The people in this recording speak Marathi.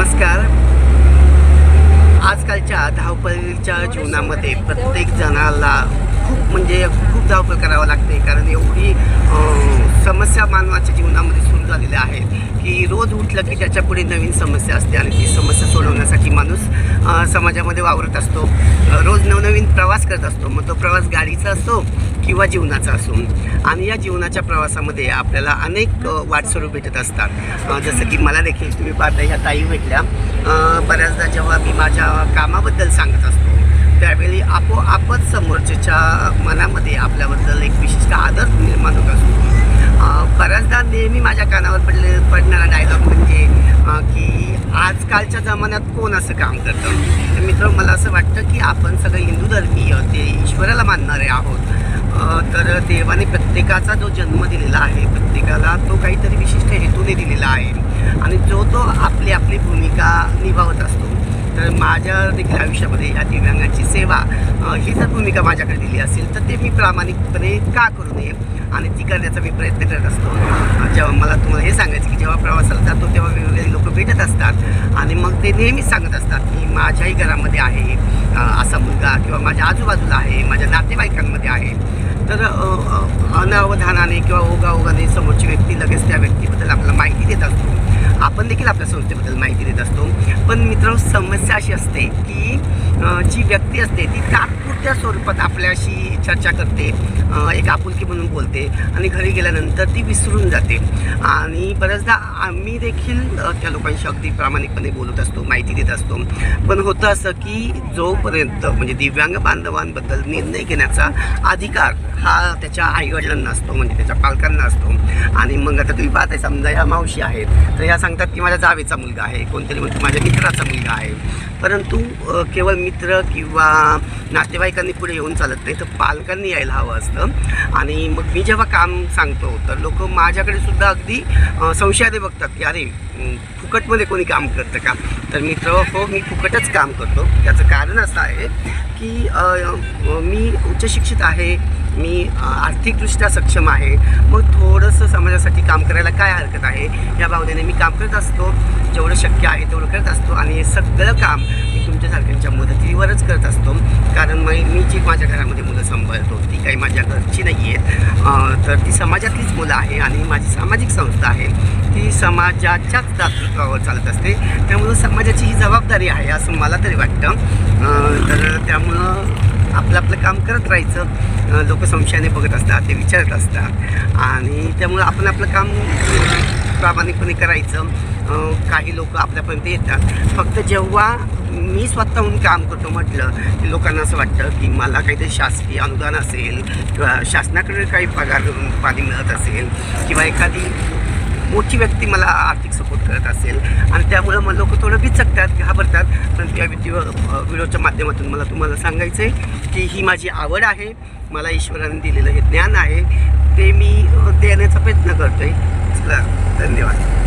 नमस्कार. आजकालच्या धावपळीच्या जीवनामध्ये प्रत्येक जणाला खूप धावपळ करावं लागते, कारण एवढी समस्या मानवाच्या जीवनामध्ये सुरू झालेल्या आहेत की रोज उठलं की त्याच्यापुढे नवीन समस्या असते आणि ती समस्या सोडवण्यासाठी माणूस समाजामध्ये वावरत असतो. रोज नवनवीन प्रवास करत असतो. मग तो प्रवास गाडीचा असो किंवा जीवनाचा असो. आणि या जीवनाच्या प्रवासामध्ये आपल्याला अनेक वाटसरू भेटत असतात. जसं की मला देखील तुम्ही पाहता ह्या ताई भेटल्या. बऱ्याचदा जेव्हा मी माझ्या कामाबद्दल सांगत असतो त्यावेळी आपोआपच समोरच्या मनामध्ये आपल्याबद्दल एक विशिष्ट आदर निर्माण होत असतो. बऱ्याचदा नेहमी माझ्या कानावर पडणारा डायलॉग म्हणजे की आजकालच्या जमान्यात कोण असं काम करतं. तर मित्र, मला असं वाटतं की आपण सगळे हिंदू धर्मीय ते ईश्वराला मानणारे आहोत. तर देवाने प्रत्येकाचा जो जन्म दिलेला आहे, प्रत्येकाला तो काहीतरी विशिष्ट हेतूने दिलेला आहे आणि तो आपली आपली भूमिका निभावत असतो. तर माझ्या देखील आयुष्यामध्ये ह्या दिव्यांगांची सेवा ही जर भूमिका माझ्याकडे दिली असेल तर ते मी प्रामाणिकपणे का करू नये आणि ती करण्याचा मी प्रयत्न करत असतो. जेव्हा मला तुम्हाला हे सांगायचं की जेव्हा प्रवासाला जातो तेव्हा वेगवेगळे लोक भेटत असतात आणि मग ते नेहमीच सांगत असतात की माझ्याही घरामध्ये आहे असा मुलगा किंवा माझ्या आजूबाजूला आहे, माझ्या नातेवाईकांमध्ये आहे. तर अनावधानाने किंवा ओघाने समोरची व्यक्ती लगेच त्या व्यक्तीबद्दल आपल्याला माहिती देत असतो. आपण देखील आपल्या संस्थेबद्दल माहिती देत असतो. पण मित्र, समस्या अशी असते की जी व्यक्ती असते ती तात्पुरत्या स्वरूपात आपल्याशी चर्चा करते, एक आपुलकी म्हणून बोलते आणि घरी गेल्यानंतर ती विसरून जाते. आणि बऱ्याचदा आम्ही देखील त्या लोकांशी अगदी प्रामाणिकपणे बोलत असतो, माहिती देत असतो. पण होतं असं की जोपर्यंत म्हणजे दिव्यांग बांधवांबद्दल निर्णय घेण्याचा अधिकार हा त्याच्या आईवडिलांना असतो, म्हणजे त्याच्या पालकांना असतो. आणि मग आता तुम्ही पाहताय, समजा ह्या मावशी आहेत तर ह्या सांगतात की माझ्या जावेचा मुलगा आहे, कोणतरी म्हणतो माझ्या मित्राचा मुलगा आहे. परंतु केवळ मित्र किंवा नातेवाईकांनी पुढे येऊन चालत नाही, तर पालकांनी यायला हवं असतं. आणि मग मी जेव्हा काम सांगतो तर लोक माझ्याकडे सुद्धा अगदी संशयाने बघतात की अरे फुकटमध्ये कोणी काम करतं का. तर मित्र, हो, मी फुकटच काम करतो. त्याचं कारण असं आहे की मी उच्च शिक्षित आहे, मी आर्थिकदृष्ट्या सक्षम आहे. मग थोडंसं समाजासाठी काम करायला काय हरकत आहे या भावनेने मी काम करत असतो. जेवढं शक्य आहे तेवढं करत असतो आणि हे सगळं काम मी तुमच्यासारख्यांच्या मदतीवरच करत असतो. कारण मी जी माझ्या घरामध्ये मुलं सांभाळतो ती काही माझ्या घरची नाही आहेत, तर ती समाजातलीच मुलं आहे आणि माझी सामाजिक संस्था आहे ती समाजाच्याच दातृत्वावर चालत असते. त्यामुळं समाजाची ही जबाबदारी आहे असं मला तरी वाटतं. तर त्यामुळं आपलं काम करत राहायचं. लोक संशयाने बघत असतात, ते विचारत असतात आणि त्यामुळं आपण आपलं काम प्रामाणिकपणे करायचं. काही लोक आपल्यापर्यंत येतात. फक्त जेव्हा मी स्वतःहून काम करतो म्हटलं की लोकांना असं वाटतं की मला काहीतरी शासकीय अनुदान असेल किंवा शासनाकडे काही पगार पाणी मिळत असेल किंवा एखादी मोठी व्यक्ती मला आर्थिक सपोर्ट करत असेल आणि त्यामुळं मग लोक थोडं बिचकतात, घाबरतात. पण त्या व्हिडिओच्या माध्यमातून मला तुम्हाला सांगायचं आहे की ही माझी आवड आहे. मला ईश्वराने दिलेलं हे ज्ञान आहे ते मी देण्याचा प्रयत्न करतो आहे. चला, धन्यवाद.